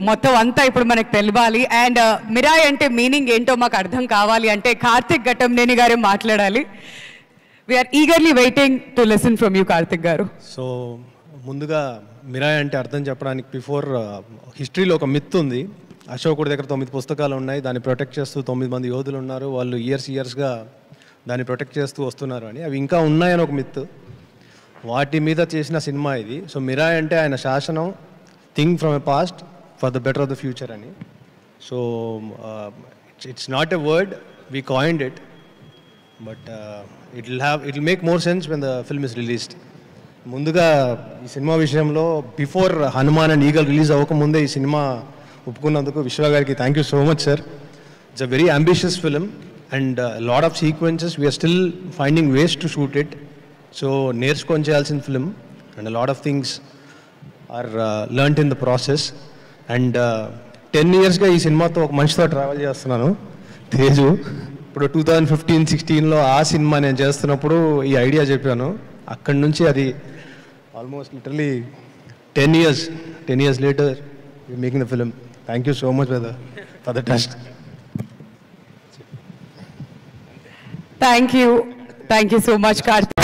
మొత్తం అంతా ఇప్పుడు మనకు తెలియాలి. అండ్ మిరాయ్ అంటే మీనింగ్ ఏంటో మాకు అర్థం కావాలి అంటే కార్తిక్ ఘట్టంనేని గారే మాట్లాడాలి. We are eagerly waiting to listen from you Karthik గారు. సో ముందుగా మిరాయ్ అంటే అర్థం చెప్పడానికి బిఫోర్ హిస్టరీలో ఒక మిత్ ఉంది. అశోకుడి దగ్గర 9 పుస్తకాలు ఉన్నాయి, దాన్ని ప్రొటెక్ట్ చేస్తూ 9 మంది యోధులు ఉన్నారు, వాళ్ళు ఇయర్స్గా దాన్ని ప్రొటెక్ట్ చేస్తూ వస్తున్నారు అని. అవి ఇంకా ఉన్నాయని ఒక మిత్, వాటి మీద చేసిన సినిమా ఇది. సో మిరాయ్ అంటే ఆయన శాసనం, think from a past for the better of the future అని. So it's not a word, we coined it, but it will make more sense when the film is released. ముందుగా ఈ cinema విషయంలో before Hanuman and Eagle release అవ్వకముందే ఈ cinema ఒప్పుకున్నందుకు విశ్వ గారికి thank you so much sir. It's a very ambitious film and lot of sequences we're still finding ways to shoot it. So నేర్చుకొని చేయాల్సిన film and lot of things are learned in the process. And 10 yearsగా ఈ సినిమాతో ఒక మనిషితో travel చేస్తున్నాను, తేజు. ఇప్పుడు 2015-16లో ఆ సినిమా నేను చేస్తున్నప్పుడు ఈ ఐడియా చెప్పాను. అక్కడి నుంచి అది almost literally 10 years later we're making the film. Thank you so much for the trust. Thank you so much Karthik.